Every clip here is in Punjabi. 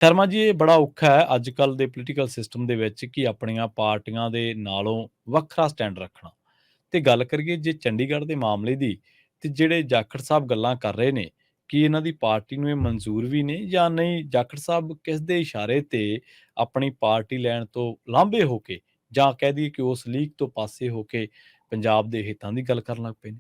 ਸ਼ਰਮਾ ਜੀ, ਇਹ ਬੜਾ ਔਖਾ ਹੈ ਅੱਜ ਕੱਲ੍ਹ ਦੇ ਪੋਲੀਟੀਕਲ ਸਿਸਟਮ ਦੇ ਵਿੱਚ ਕਿ ਆਪਣੀਆਂ ਪਾਰਟੀਆਂ ਦੇ ਨਾਲੋਂ ਵੱਖਰਾ ਸਟੈਂਡ ਰੱਖਣਾ। ਤੇ ਗੱਲ ਕਰੀਏ ਜੇ ਚੰਡੀਗੜ੍ਹ ਦੇ ਮਾਮਲੇ ਦੀ, ਤੇ ਜਿਹੜੇ ਜਾਖੜ ਸਾਹਿਬ ਗੱਲਾਂ ਕਰ ਰਹੇ ਨੇ, ਕਿ ਇਹਨਾਂ ਦੀ ਪਾਰਟੀ ਨੂੰ ਇਹ ਮਨਜ਼ੂਰ ਵੀ ਨੇ ਜਾਂ ਨਹੀਂ? ਜਾਖੜ ਸਾਹਿਬ ਕਿਸ ਦੇ ਇਸ਼ਾਰੇ ਤੇ ਆਪਣੀ ਪਾਰਟੀ ਲੈਣ ਤੋਂ ਲਾਂਭੇ ਹੋ ਕੇ, ਜਾਂ ਕਹਿ ਦਈਏ ਕਿ ਉਸ ਲੀਕ ਤੋਂ ਪਾਸੇ ਹੋ ਕੇ ਪੰਜਾਬ ਦੇ ਹਿੱਤਾਂ ਦੀ ਗੱਲ ਕਰਨ ਲੱਗ ਪਏ ਨੇ?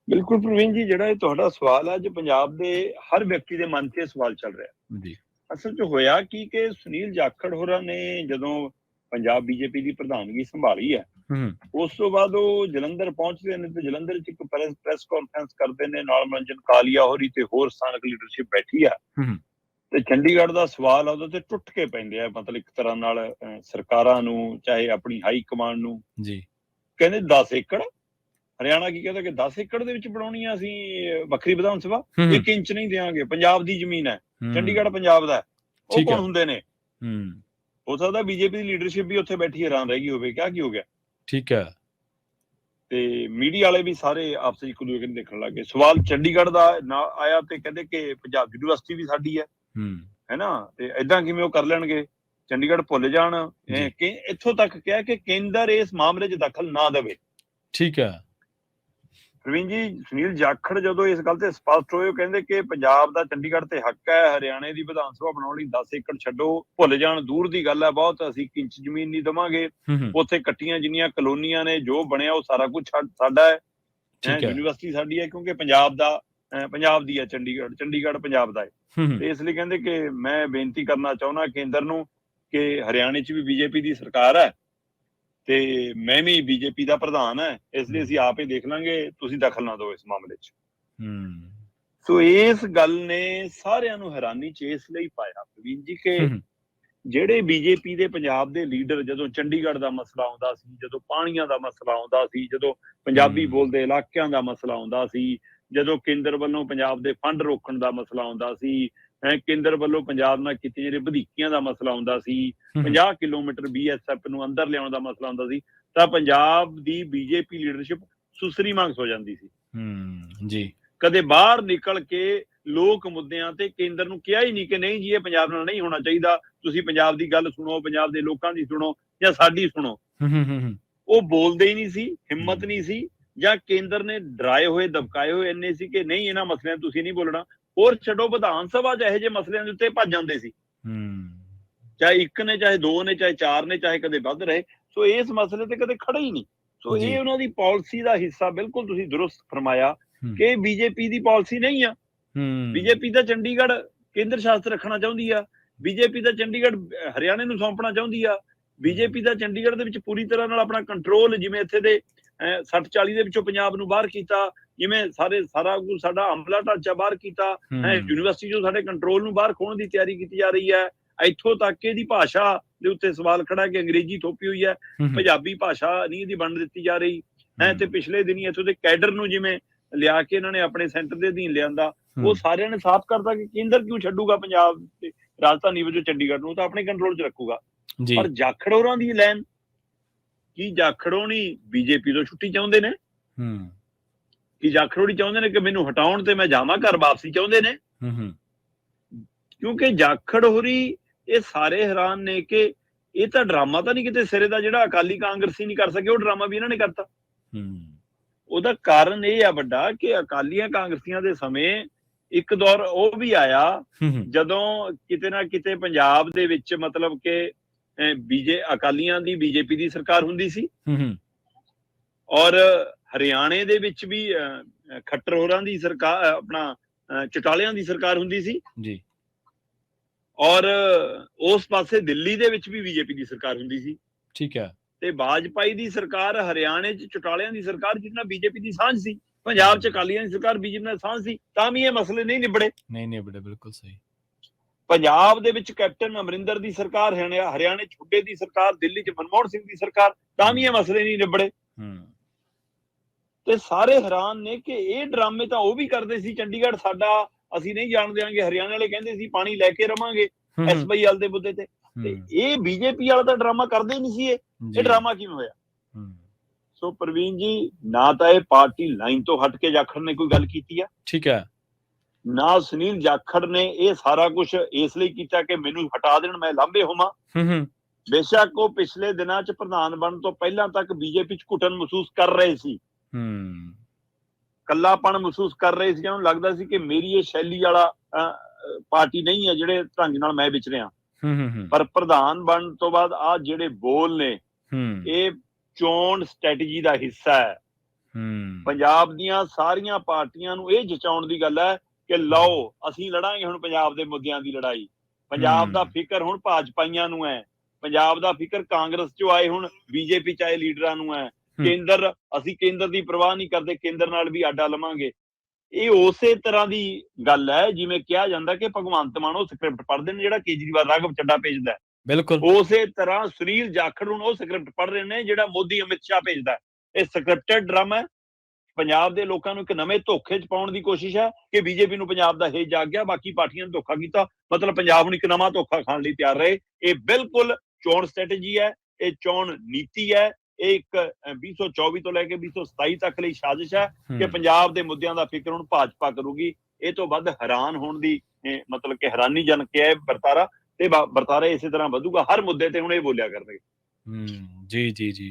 ਬਿਲਕੁਲ ਪ੍ਰਵੀਨ ਜੀ, ਜਿਹੜਾ ਇਹ ਤੁਹਾਡਾ ਸਵਾਲ ਹੈ, ਅੱਜ ਪੰਜਾਬ ਦੇ ਹਰ ਵਿਅਕਤੀ ਦੇ ਮਨ 'ਚ ਇਹ ਸਵਾਲ ਚੱਲ ਰਿਹਾ। ਜੀ। ਅਸਲ 'ਚ ਹੋਇਆ ਕੀ ਕਿ ਸੁਨੀਲ ਜਾਖੜ ਹੋਰਾਂ ਨੇ ਜਦੋਂ ਪੰਜਾਬ ਬੀਜੇਪੀ ਦੀ ਪ੍ਰਧਾਨਗੀ ਸੰਭਾਲੀ ਹੈ, ਹੂੰ। ਉਸ ਤੋਂ ਬਾਅਦ ਉਹ ਜਲੰਧਰ ਪਹੁੰਚਦੇ ਨੇ ਤੇ ਜਲੰਧਰ 'ਚ ਇੱਕ ਪ੍ਰੈਸ ਕਾਨਫਰੰਸ ਕਰਦੇ ਨੇ, ਨਾਲ ਮਨਜਨ ਕਾਲੀਆ ਹੋਰੀ ਤੇ ਹੋਰ ਸਥਾਨਕ ਲੀਡਰਸ਼ਿਪ ਬੈਠੀ ਆ। ਹੂੰ। ਤੇ ਚੰਡੀਗੜ੍ਹ ਦਾ ਸਵਾਲ ਆ ਉਹਦੇ ਤੇ ਟੁੱਟ ਕੇ ਪੈਂਦੇ ਆ, ਮਤਲਬ ਇੱਕ ਤਰ੍ਹਾਂ ਨਾਲ ਸਰਕਾਰਾਂ ਨੂੰ, ਚਾਹੇ ਆਪਣੀ ਹਾਈ ਕਮਾਂਡ ਨੂੰ। ਜੀ। ਕਹਿੰਦੇ 10 ਏਕੜ ਹਰਿਆਣਾ ਕੀ ਕਹਿੰਦਾ ਕਿ 10 ਏਕੜ ਦੇ ਵਿੱਚ ਬਣਾਉਣੀ ਆ ਅਸੀਂ ਵੱਖਰੀ ਵਿਧਾਨ ਸਭਾ, 1 ਇੰਚ ਨਹੀਂ ਦੇਵਾਂਗੇ, ਪੰਜਾਬ ਦੀ ਜ਼ਮੀਨ ਹੈ, ਚੰਡੀਗੜ੍ਹ ਪੰਜਾਬ ਦਾ। ਉਹ ਕੌਣ ਹੁੰਦੇ ਨੇ? ਹੋ ਸਕਦਾ ਬੀਜੇਪੀ ਦੀ ਲੀਡਰਸ਼ਿਪ ਵੀ ਉੱਥੇ ਬੈਠੀ ਹੈਰਾਨ ਰਹਿ ਗਈ ਹੋਵੇ, ਕਿਆ ਕੀ ਹੋ ਗਿਆ। ਠੀਕ ਹੈ। ਤੇ ਮੀਡੀਆ ਵਾਲੇ ਵੀ ਸਾਰੇ ਆਪਸ ਵਿੱਚ ਇੱਕ ਦੂਜੇ ਨੂੰ ਦੇਖਣ ਲੱਗ ਗਏ। ਸਵਾਲ ਚੰਡੀਗੜ੍ਹ ਦਾ ਨਾ ਆਇਆ ਤੇ ਕਹਿੰਦੇ ਕਿ ਪੰਜਾਬ ਯੂਨੀਵਰਸਿਟੀ ਵੀ ਸਾਡੀ ਹੈ, ਹੈਨਾ, ਤੇ ਏਦਾਂ ਕਿਵੇਂ ਉਹ ਕਰ ਲੈਣਗੇ, ਚੰਡੀਗੜ੍ਹ ਭੁੱਲ ਜਾਣ। ਇੱਥੋਂ ਤੱਕ ਕਿਹਾ ਕਿ ਕੇਂਦਰ ਇਸ ਮਾਮਲੇ 'ਚ ਦਖਲ ਨਾ ਦੇਵੇ। ਠੀਕ ਹੈ। ਪ੍ਰਵੀਨ ਜੀ, ਸੁਨੀਲ ਜਾਖੜ ਜਦੋਂ ਇਸ ਗੱਲ ਤੇ ਸਪਸ਼ਟ ਹੋਏ, ਉਹ ਕਹਿੰਦੇ ਕਿ ਪੰਜਾਬ ਦਾ ਚੰਡੀਗੜ੍ਹ ਤੇ ਹੱਕ ਹੈ, ਹਰਿਆਣੇ ਦੀ ਵਿਧਾਨ ਸਭਾ ਬਣਾਉਣ ਲਈ 10 ਏਕੜ ਛੱਡੋ, ਭੁੱਲ ਜਾਣ ਦੂਰ ਦੀ ਗੱਲ ਹੈ ਬਹੁਤ, ਅਸੀਂ 1 ਇੰਚ ਜ਼ਮੀਨ ਨਹੀਂ ਦੇਵਾਂਗੇ। ਉੱਥੇ ਕੱਟੀਆਂ ਜਿੰਨੀਆਂ ਕਲੋਨੀਆਂ ਨੇ, ਜੋ ਬਣਿਆ ਉਹ ਸਾਰਾ ਕੁਝ ਸਾਡਾ ਹੈ, ਯੂਨੀਵਰਸਿਟੀ ਸਾਡੀ ਹੈ, ਕਿਉਂਕਿ ਪੰਜਾਬ ਦੀ ਹੈ ਚੰਡੀਗੜ੍ਹ ਪੰਜਾਬ ਦਾ ਹੈ। ਤੇ ਇਸ ਲਈ ਕਹਿੰਦੇ ਕਿ ਮੈਂ ਬੇਨਤੀ ਕਰਨਾ ਚਾਹੁੰਦਾ ਕੇਂਦਰ ਨੂੰ ਕਿ ਹਰਿਆਣੇ 'ਚ ਵੀ ਬੀਜੇਪੀ ਦੀ ਸਰਕਾਰ ਹੈ ਤੇ ਮੈਂ ਵੀ ਬੀਜੇਪੀ ਦਾ ਪ੍ਰਧਾਨ ਹੈ, ਇਸ ਲਈ ਅਸੀਂ ਆਪ ਹੀ ਦੇਖ ਲਾਂਗੇ, ਤੁਸੀਂ ਦਖਲ ਨਾ ਦਿਓ ਇਸ ਮਾਮਲੇ 'ਚ। ਸੋ ਇਸ ਗੱਲ ਨੇ ਸਾਰਿਆਂ ਨੂੰ ਹੈਰਾਨੀ 'ਚ ਇਸ ਲਈ ਪਾਇਆ ਪ੍ਰਵੀਨ ਜੀ ਕਿ ਜਿਹੜੇ ਬੀਜੇਪੀ ਦੇ ਪੰਜਾਬ ਦੇ ਲੀਡਰ, ਜਦੋਂ ਚੰਡੀਗੜ੍ਹ ਦਾ ਮਸਲਾ ਆਉਂਦਾ ਸੀ, ਜਦੋਂ ਪਾਣੀਆਂ ਦਾ ਮਸਲਾ ਆਉਂਦਾ ਸੀ, ਜਦੋਂ ਪੰਜਾਬੀ ਬੋਲਦੇ ਇਲਾਕਿਆਂ ਦਾ ਮਸਲਾ ਆਉਂਦਾ ਸੀ, ਜਦੋਂ ਕੇਂਦਰ ਵੱਲੋਂ ਪੰਜਾਬ ਦੇ ਫੰਡ ਰੋਕਣ ਦਾ ਮਸਲਾ ਆਉਂਦਾ ਸੀ, ਕੇਂਦਰ ਵੱਲੋਂ ਪੰਜਾਬ ਨਾਲ ਕੀਤੀਆਂ ਜਿਹੜੇ ਵਧੀਕੀਆਂ ਦਾ ਮਸਲਾ ਆਉਂਦਾ ਸੀ, 50 ਕਿਲੋਮੀਟਰ BSF ਨੂੰ ਅੰਦਰ ਲਿਆਉਣ ਦਾ ਮਸਲਾ ਆਉਂਦਾ ਸੀ, ਤਾਂ ਪੰਜਾਬ ਦੀ ਬੀਜੇਪੀ ਲੀਡਰਸ਼ਿਪ ਸੁਸਰੀ ਮੰਗ ਹੋ ਜਾਂਦੀ ਸੀ। ਜੀ। ਕਦੇ ਬਾਹਰ ਨਿਕਲ ਕੇ ਲੋਕ ਮੁੱਦਿਆਂ ਤੇ ਕੇਂਦਰ ਨੂੰ ਕਿਹਾ ਹੀ ਨਹੀਂ ਕਿ ਨਹੀਂ ਜੀ, ਇਹ ਪੰਜਾਬ ਨਾਲ ਨਹੀਂ ਹੋਣਾ ਚਾਹੀਦਾ, ਤੁਸੀਂ ਪੰਜਾਬ ਦੀ ਗੱਲ ਸੁਣੋ, ਪੰਜਾਬ ਦੇ ਲੋਕਾਂ ਦੀ ਸੁਣੋ ਜਾਂ ਸਾਡੀ ਸੁਣੋ। ਉਹ ਬੋਲਦੇ ਹੀ ਨਹੀਂ ਸੀ, ਹਿੰਮਤ ਨਹੀਂ ਸੀ, ਜਾਂ ਕੇਂਦਰ ਨੇ ਡਰਾਏ ਹੋਏ, ਦਬਕਾਏ ਹੋਏ ਇੰਨੇ ਸੀ ਕਿ ਨਹੀਂ, ਇਹਨਾਂ ਮਸਲਿਆਂ ਤੁਸੀਂ ਨਹੀਂ ਬੋਲਣਾ। ਹੋਰ ਛੱਡੋ, ਵਿਧਾਨ ਸਭਾ 'ਚ ਇਹੋ ਜਿਹੇ ਮਸਲਿਆਂ ਦੇ ਉੱਤੇ ਭੱਜ ਜਾਂਦੇ ਸੀ, ਚਾਹੇ 1 ਨੇ, ਚਾਹੇ 2 ਨੇ, ਚਾਹੇ 4 ਨੇ, ਚਾਹੇ ਕਦੇ ਵੱਧ ਰਹੇ। ਸੋ ਇਸ ਮਸਲੇ ਤੇ ਕਦੇ ਖੜੇ ਹੀ ਨਹੀਂ। ਸੋ ਇਹ ਉਹਨਾਂ ਦੀ ਪਾਲਿਸੀ ਦਾ ਹਿੱਸਾ, ਬਿਲਕੁਲ ਤੁਸੀਂ ਦੁਰਸਤ ਫਰਮਾਇਆ ਕਿ ਬੀਜੇਪੀ ਦੀ ਪਾਲਿਸੀ ਨਹੀਂ ਆ। ਬੀਜੇਪੀ ਦਾ ਚੰਡੀਗੜ੍ਹ ਕੇਂਦਰ ਸ਼ਾਸਤ ਰੱਖਣਾ ਚਾਹੁੰਦੀ ਆ, ਬੀਜੇਪੀ ਦਾ ਚੰਡੀਗੜ੍ਹ ਹਰਿਆਣੇ ਨੂੰ ਸੌਂਪਣਾ ਚਾਹੁੰਦੀ ਆ, ਬੀਜੇਪੀ ਦਾ ਚੰਡੀਗੜ੍ਹ ਦੇ ਵਿੱਚ ਪੂਰੀ ਤਰ੍ਹਾਂ ਨਾਲ ਆਪਣਾ ਕੰਟਰੋਲ, ਜਿਵੇਂ ਇੱਥੇ ਦੇ 60-40 ਦੇ ਵਿੱਚੋਂ ਪੰਜਾਬ ਨੂੰ ਬਾਹਰ ਕੀਤਾ, ਜਿਵੇਂ ਸਾਰਾ ਕੁਝ ਸਾਡਾ ਅਮਲਾ ਢਾਂਚਾ ਬਾਹਰ ਕੀਤਾ, ਯੂਨੀਵਰਸਿਟੀ ਚੋਂ ਸਾਡੇ ਕੰਟਰੋਲ ਨੂੰ ਬਾਹਰ ਖੋਹਣ ਦੀ ਤਿਆਰੀ ਕੀਤੀ ਜਾ ਰਹੀ ਹੈ। ਇੱਥੋਂ ਤੱਕ ਕਿ ਇਹਦੀ ਭਾਸ਼ਾ ਦੇ ਉੱਤੇ ਸਵਾਲ ਖੜਾ ਕਿ ਅੰਗਰੇਜ਼ੀ ਥੋਪੀ ਹੋਈ ਹੈ, ਪੰਜਾਬੀ ਭਾਸ਼ਾ ਨਹੀਂ ਇਹਦੀ ਵੰਡ ਦਿੱਤੀ ਜਾ ਰਹੀ ਹੈ। ਤੇ ਪਿਛਲੇ ਦਿਨੀ ਇੱਥੋਂ ਦੇ ਕੈਡਰ ਨੂੰ ਜਿਵੇਂ ਲਿਆ ਕੇ ਇਹਨਾਂ ਨੇ ਆਪਣੇ ਸੈਂਟਰ ਦੇ ਅਧੀਨ ਲਿਆਂਦਾ, ਉਹ ਸਾਰਿਆਂ ਨੇ ਸਾਫ਼ ਕਰਤਾ ਕਿ ਕੇਂਦਰ ਕਿਉਂ ਛੱਡੂਗਾ ਪੰਜਾਬ ਤੇ ਰਾਜਧਾਨੀ ਵਜੋਂ ਚੰਡੀਗੜ੍ਹ ਨੂੰ, ਤਾਂ ਆਪਣੇ ਕੰਟਰੋਲ 'ਚ ਰੱਖੂਗਾ। ਪਰ ਜਾਖੜ ਹੋਰਾਂ ਦੀ ਲਾਈਨ ਕੀ, ਜਾਖੜ ਹੋਣੀ ਬੀਜੇਪੀ ਤੋਂ ਛੁੱਟੀ ਚਾਹੁੰਦੇ ਨੇ? ਕੀ ਜਾਖੜ ਹੋਣੀ ਚਾਹੁੰਦੇ ਨੇ ਕਿ ਮੈਨੂੰ ਹਟਾਉਣ ਤੇ ਮੈਂ ਜਾਵਾਂ ਘਰ ਵਾਪਸੀ ਚਾਹੁੰਦੇ ਨੇ? ਕਿਉਂਕਿ ਜਾਖੜ ਹੋਰੀ ਇਹ ਸਾਰੇ ਹੈਰਾਨ ਨੇ ਕਿ ਇਹ ਤਾਂ ਡਰਾਮਾ ਤਾਂ ਨਹੀਂ ਕਿਤੇ ਸਿਰੇ ਦਾ, ਜਿਹੜਾ ਅਕਾਲੀ ਕਾਂਗਰਸੀ ਨਹੀਂ ਕਰ ਸਕੇ ਉਹ ਡਰਾਮਾ ਵੀ ਇਹਨਾਂ ਨੇ ਕਰਤਾ। ਉਹਦਾ ਕਾਰਨ ਇਹ ਆ ਵੱਡਾ ਕਿ ਅਕਾਲੀਆਂ ਕਾਂਗਰਸੀਆਂ ਦੇ ਸਮੇਂ ਇੱਕ ਦੌਰ ਉਹ ਵੀ ਆਇਆ ਜਦੋਂ ਕਿਤੇ ਨਾ ਕਿਤੇ ਪੰਜਾਬ ਦੇ ਵਿੱਚ ਮਤਲਬ ਕਿ ਅਕਾਲੀਆਂ ਦੀ ਬੀਜੇਪੀ ਦੀ ਸਰਕਾਰ ਹੁੰਦੀ ਸੀ, ਔਰ ਹਰਿਆਣੇ ਦੇ ਵਿੱਚ ਵੀ ਖੱਟਰ ਹੋਰਾਂ ਦੀ ਸਰਕਾਰ, ਆਪਣਾ ਚਟਾਲਿਆਂ ਦੀ ਸਰਕਾਰ ਹੁੰਦੀ ਸੀ ਜੀ, ਔਰ ਉਸ ਪਾਸੇ ਦਿੱਲੀ ਦੇ ਵਿੱਚ ਵੀ ਬੀਜੇਪੀ ਦੀ ਸਰਕਾਰ ਹੁੰਦੀ ਸੀ। ਠੀਕ ਹੈ। ਤੇ ਵਾਜਪਾਈ ਦੀ ਸਰਕਾਰ ਹਰਿਆਣੇ 'ਚ ਚਟਾਲਿਆਂ ਦੀ ਸਰਕਾਰ ਜਿਹਦੇ ਨਾਲ ਬੀਜੇਪੀ ਦੀ ਸਾਂਝ ਸੀ, ਪੰਜਾਬ 'ਚ ਅਕਾਲੀਆਂ ਦੀ ਸਰਕਾਰ ਬੀਜੇਪੀ ਨਾਲ ਸਾਂਝ ਸੀ, ਤਾਂ ਵੀ ਇਹ ਮਸਲੇ ਨਹੀਂ ਨਿਬੜੇ। ਬਿਲਕੁਲ ਸਹੀ। ਪੰਜਾਬ ਦੇ ਵਿੱਚ ਕੈਪਟਨ ਅਮਰਿੰਦਰ ਦੀ ਸਰਕਾਰ, ਹਰਿਆਣੇ 'ਚ ਹੁੱਡੇ ਦੀ ਸਰਕਾਰ, ਦਿੱਲੀ 'ਚ ਮਨਮੋਹਨ ਸਿੰਘ ਦੀ ਸਰਕਾਰ, ਤਾਂ ਵੀ ਇਹ ਮਸਲੇ ਨਹੀਂ ਨਿਬੜੇ। ਤੇ ਸਾਰੇ ਹੈਰਾਨ ਨੇ ਕਿ ਇਹ ਡਰਾਮੇ ਤਾਂ ਉਹ ਵੀ ਕਰਦੇ ਸੀ, ਚੰਡੀਗੜ੍ਹ ਸਾਡਾ, ਅਸੀਂ ਨਹੀਂ ਜਾਣ ਦਿਆਂਗੇ। ਹਰਿਆਣੇ ਵਾਲੇ ਕਹਿੰਦੇ ਸੀ ਪਾਣੀ ਲੈ ਕੇ ਰਵਾਂਗੇ SBL ਦੇ ਮੁੱਦੇ ਤੇ ਇਹ ਬੀਜੇਪੀ ਵਾਲਾ ਤਾਂ ਡਰਾਮਾ ਕਰਦੇ ਹੀ ਨਹੀਂ ਸੀ। ਇਹ ਡਰਾਮਾ ਕਿਵੇਂ ਹੋਇਆ? ਸੋ ਪ੍ਰਵੀਨ ਜੀ, ਨਾ ਤਾਂ ਇਹ ਪਾਰਟੀ ਲਾਈਨ ਤੋਂ ਹਟ ਕੇ ਜਾਖੜ ਨੇ ਕੋਈ ਗੱਲ ਕੀਤੀ ਆ, ਠੀਕ ਹੈ, ਨਾ ਸੁਨੀਲ ਜਾਖੜ ਨੇ ਇਹ ਸਾਰਾ ਕੁਝ ਇਸ ਲਈ ਕੀਤਾ ਕਿ ਮੈਨੂੰ ਹਟਾ ਦੇਣ, ਮੈਂ ਲਾਂਭੇ ਹੋਵਾਂ। ਬੇਸ਼ੱਕ ਉਹ ਪਿਛਲੇ ਦਿਨਾਂ 'ਚ ਪ੍ਰਧਾਨ ਬਣਨ ਤੋਂ ਪਹਿਲਾਂ ਤੱਕ ਬੀਜੇਪੀ 'ਚ ਘੁਟਨ ਮਹਿਸੂਸ ਕਰ ਰਹੇ ਸੀ, ਕੱਲਾਪਣ ਮਹਿਸੂਸ ਕਰ ਰਹੇ ਸੀ। ਉਹਨੂੰ ਲੱਗਦਾ ਸੀ ਕਿ ਮੇਰੀ ਇਹ ਸ਼ੈਲੀ ਵਾਲਾ ਪਾਰਟੀ ਨਹੀਂ ਹੈ ਜਿਹੜੇ ਢੰਗ ਨਾਲ ਮੈਂ ਵਿਚ ਰਿਹਾ। ਪਰ ਪ੍ਰਧਾਨ ਬਣਨ ਤੋਂ ਬਾਅਦ ਆ ਜਿਹੜੇ ਬੋਲ ਨੇ ਇਹ ਚੋਣ ਸਟ੍ਰੈਟਜੀ ਦਾ ਹਿੱਸਾ ਹੈ। ਪੰਜਾਬ ਦੀਆਂ ਸਾਰੀਆਂ ਪਾਰਟੀਆਂ ਨੂੰ ਇਹ ਜਚਾਉਣ ਦੀ ਗੱਲ ਹੈ ਕਿ ਲਓ ਅਸੀਂ ਲੜਾਂਗੇ ਹੁਣ ਪੰਜਾਬ ਦੇ ਮੁੱਦਿਆਂ ਦੀ ਲੜਾਈ। ਪੰਜਾਬ ਦਾ ਫਿਕਰ ਹੁਣ ਭਾਜਪਾਈਆਂ ਨੂੰ ਹੈ, ਪੰਜਾਬ ਦਾ ਫਿਕਰ ਕਾਂਗਰਸ 'ਚੋਂ ਆਏ ਹੁਣ ਬੀਜੇਪੀ 'ਚ ਆਏ ਲੀਡਰਾਂ ਨੂੰ ਹੈ। ਕੇਂਦਰ, ਅਸੀਂ ਕੇਂਦਰ ਦੀ ਪਰਵਾਹ ਨਹੀਂ ਕਰਦੇ, ਕੇਂਦਰ ਨਾਲ ਵੀ ਆਡਾ ਲਵਾਂਗੇ। ਇਹ ਉਸੇ ਤਰ੍ਹਾਂ ਦੀ ਗੱਲ ਹੈ ਜਿਵੇਂ ਕਿਹਾ ਜਾਂਦਾ ਕਿ ਭਗਵੰਤ ਮਾਨ ਉਹ ਸਕ੍ਰਿਪਟ ਪੜ੍ਹਦੇ ਨੇ ਜਿਹੜਾ ਕੇਜਰੀਵਾਲ ਰਾਘਵ ਚੱਡਾ ਭੇਜਦਾ। ਬਿਲਕੁਲ ਉਸੇ ਤਰ੍ਹਾਂ ਸੁਨੀਲ ਜਾਖੜ ਨੂੰ ਉਹ ਸਕ੍ਰਿਪਟ ਪੜ੍ਹ ਰਹੇ ਨੇ ਜਿਹੜਾ ਮੋਦੀ ਅਮਿਤ ਸ਼ਾਹ ਭੇਜਦਾ। ਇਹ ਸਕ੍ਰਿਪਟਡ ਡਰਾਮਾ ਹੈ। ਪੰਜਾਬ ਦੇ ਲੋਕਾਂ ਨੂੰ ਇੱਕ ਨਵੇਂ ਧੋਖੇ 'ਚ ਪਾਉਣ ਦੀ ਕੋਸ਼ਿਸ਼ ਹੈ ਕਿ ਬੀਜੇਪੀ ਨੂੰ ਪੰਜਾਬ ਦਾ ਹੇਜ ਜਾਗ ਗਿਆ, ਬਾਕੀ ਪਾਰਟੀਆਂ ਨੇ ਧੋਖਾ ਕੀਤਾ, ਮਤਲਬ ਪੰਜਾਬ ਨੂੰ ਇੱਕ ਨਵਾਂ ਧੋਖਾ ਖਾਣ ਲਈ ਤਿਆਰ ਰਹੇ। ਇਹ ਬਿਲਕੁਲ ਚੋਣ ਸਟ੍ਰੈਟਜੀ ਹੈ, ਇਹ ਚੋਣ ਨੀਤੀ ਹੈ। ਇਹ ਇੱਕ 2024 ਤੋਂ ਲੈ ਕੇ 2027 ਤੱਕ ਲਈ ਸਾਜ਼ਿਸ਼ ਹੈ ਕਿ ਪੰਜਾਬ ਦੇ ਮੁੱਦਿਆਂ ਦਾ ਫਿਕਰ ਹੁਣ ਭਾਜਪਾ ਕਰੂਗੀ। ਇਹ ਤੋਂ ਵੱਧ ਹੈਰਾਨ ਹੋਣ ਦੀ ਮਤਲਬ ਕਿ ਹੈਰਾਨੀਜਨਕ ਹੈ ਵਰਤਾਰਾ, ਤੇ ਵਰਤਾਰਾ ਇਸੇ ਤਰ੍ਹਾਂ ਵਧੂਗਾ। ਹਰ ਮੁੱਦੇ ਤੇ ਹੁਣ ਇਹ ਬੋਲਿਆ ਕਰਨਗੇ। ਜੀ ਜੀ ਜੀ।